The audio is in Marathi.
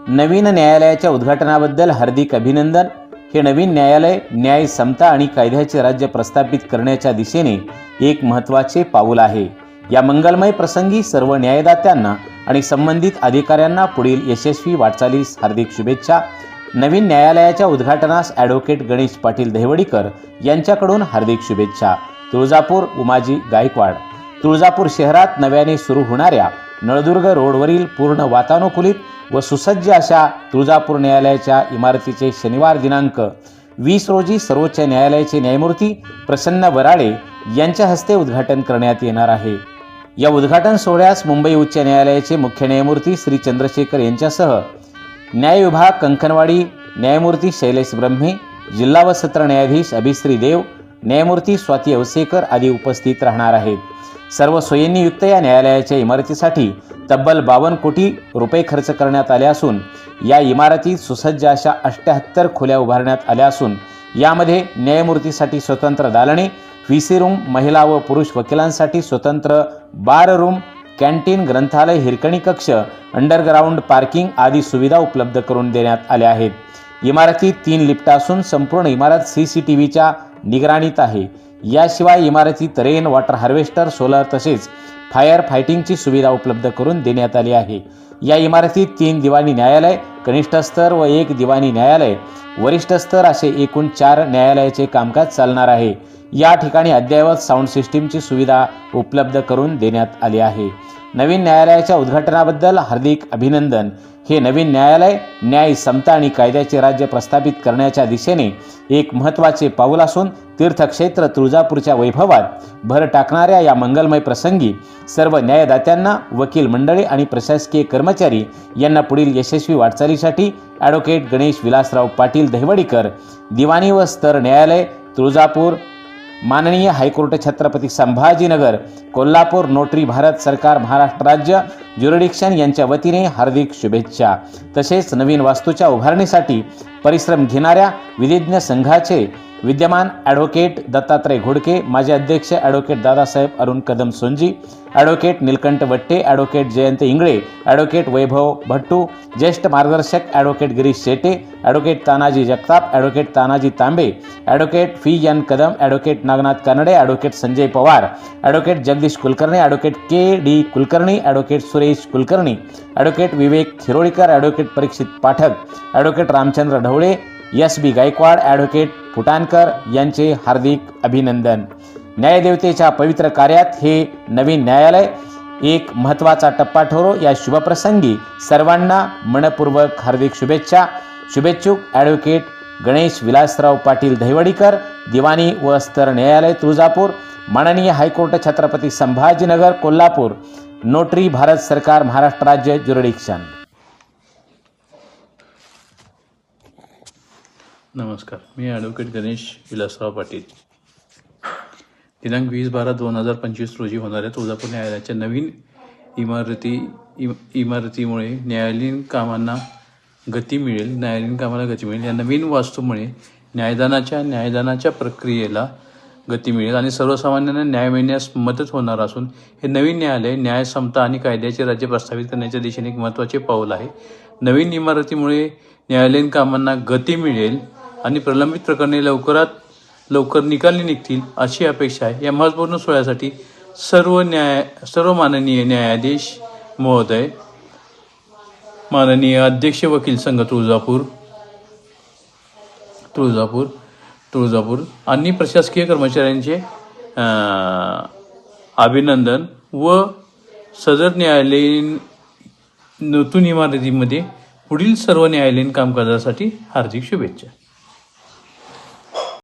नवीन न्यायालयाच्या उद्घाटनाबद्दल हार्दिक अभिनंदन। हे नवीन न्यायालय न्याय, समता आणि कायद्याचे राज्य प्रस्थापित करण्याच्या दिशेने एक महत्त्वाचे पाऊल आहे। या मंगलमय प्रसंगी सर्व न्यायदात्यांना आणि संबंधित अधिकाऱ्यांना पुढील यशस्वी वाटचालीस हार्दिक शुभेच्छा। नवीन न्यायालयाच्या उद्घाटनास ॲडव्होकेट गणेश पाटील दहिवडीकर यांच्याकडून हार्दिक शुभेच्छा। तुळजापूर उमाजी गायकवाड। तुळजापूर शहरात नव्याने सुरू होणाऱ्या नळदुर्ग रोडवरील पूर्ण वातानुकूलित व सुसज्ज अशा तुळजापूर न्यायालयाच्या इमारतीचे शनिवार दिनांक 20 रोजी सर्वोच्च न्यायालयाचे न्यायमूर्ती प्रसन्न वराळे यांच्या हस्ते उद्घाटन करण्यात येणार आहे। या उद्घाटन सोहळ्यास मुंबई उच्च न्यायालयाचे मुख्य न्यायमूर्ती श्री चंद्रशेखर यांच्यासह न्याय विभाग कंकणवाडी न्यायमूर्ती शैलेश ब्रह्मे, जिल्हा व सत्र न्यायाधीश अभिश्री देव, न्यायमूर्ती स्वाती अवसेकर आदी उपस्थित राहणार आहेत। सर्व सोयींनी युक्त या न्यायालयाच्या इमारतीसाठी तब्बल 52 कोटी रुपये खर्च करण्यात आले असून या इमारतीत सुसज्ज अशा 78 खोल्या उभारण्यात आल्या असून यामध्ये न्यायमूर्तीसाठी स्वतंत्र दालने, व्हीसी रूम, महिला व पुरुष वकिलांसाठी स्वतंत्र बार रूम, कॅन्टीन, ग्रंथालय, हिरकणी कक्ष, अंडरग्राउंड पार्किंग आदी सुविधा उपलब्ध करून देण्यात आल्या आहेत। इमारतीत 3 लिफ्ट असून संपूर्ण इमारत CCTVच्या निगराणीत आहे। याशिवाय इमारतीत रेन वॉटर हार्वेस्टर, सोलर तसेच फायर फायटिंगची सुविधा उपलब्ध करून देण्यात आली आहे। या इमारतीत 3 दिवाणी न्यायालय, कनिष्ठ स्तर व 1 दिवाणी न्यायालय, वरिष्ठ स्तर असे एकूण 4 न्यायालयाचे कामकाज चालणार आहे। या ठिकाणी अद्ययावत साऊंड सिस्टीमची सुविधा उपलब्ध करून देण्यात आली आहे। नवीन न्यायालयाच्या उद्घाटनाबद्दल हार्दिक अभिनंदन। हे नवीन न्यायालय न्याय, समता आणि कायद्याचे राज्य प्रस्थापित करण्याच्या दिशेने एक महत्त्वाचे पाऊल असून तीर्थक्षेत्र तुळजापूरच्या वैभवात भर टाकणाऱ्या या मंगलमय प्रसंगी सर्व न्यायदात्यांना, वकील मंडळी आणि प्रशासकीय कर्मचारी यांना पुढील यशस्वी वाटचालीसाठी ॲडव्होकेट गणेश विलासराव पाटील दहिवडीकर, दिवाणी व स्तर न्यायालय तुळजापूर, माननीय हायकोर्ट छत्रपती संभाजीनगर, कोल्हापूर, नोटरी भारत सरकार महाराष्ट्र राज्य ज्युरिडिक्शन यांच्या वतीने हार्दिक शुभेच्छा। तसेच नवीन वास्तूच्या उभारणीसाठी परिश्रम घेणाऱ्या विधिज्ञ संघाचे विद्यमान ॲडव्होकेट दत्तात्रय घोडके, माजी अध्यक्ष advocate Dadasaheb Arun Kadam Sonji, advocate Nilkanth Watte, advocate Jayant Ingle, advocate Vaibhav Bhattu, ज्येष्ठ मार्गदर्शक advocate Girish Shete, advocate Tanaji Jagtap, advocate Tanaji Tambe, advocate FN Kadam, advocate Nagnath Kanade, advocate Sanjay Pawar, advocate Jagdish Kulkarni, advocate KD Kulkarni, advocate Suresh Kulkarni, advocate Vivek Khirodikar, advocate Parikshit Pathak, advocate Ramchandra Dhawale, SB Gaikwad, advocate Phutankar यांचे हार्दिक अभिनंदन। न्यायदेवतेच्या पवित्र कार्यात हे नवीन न्यायालय एक महत्त्वाचा टप्पा ठरो। या शुभप्रसंगी सर्वांना मनपूर्वक हार्दिक शुभेच्छा। शुभेच्छुक ॲडव्होकेट गणेश विलासराव पाटील दहिवडीकर, दिवाणी व स्तर न्यायालय तुळजापूर, माननीय हायकोर्ट छत्रपती संभाजीनगर, कोल्हापूर, नोटरी भारत सरकार महाराष्ट्र राज्य ज्युरिडिक्शन। नमस्कार, मी ॲडव्होकेट गणेश विलासराव पाटील। दिनांक 20/12/2025 रोजी होणाऱ्या तुळजापूर न्यायालयाच्या नवीन इमारतीमुळे न्यायालयीन कामाला गती मिळेल। या नवीन वास्तूमुळे न्यायदानाच्या प्रक्रियेला गती मिळेल आणि सर्वसामान्यांना न्याय मिळण्यास मदत होणार असून हे नवीन न्यायालय न्याय, समता आणि कायद्याचे राज्य प्रस्थापित करण्याच्या दिशेने एक महत्त्वाचे पाऊल आहे। नवीन इमारतीमुळे न्यायालयीन कामांना गती मिळेल आणि प्रलंबित प्रकरणे लवकरात लवकर निकाली निघतील अशी अपेक्षा आहे। या महत्त्वपूर्ण सोहळ्यासाठी सर्व माननीय न्यायाधीश महोदय, माननीय अध्यक्ष वकील संघ तुळजापूर आणि प्रशासकीय कर्मचाऱ्यांचे अभिनंदन व सदर न्यायालयीन नूतन इमारतीमध्ये पुढील सर्व न्यायालयीन कामकाजासाठी हार्दिक शुभेच्छा।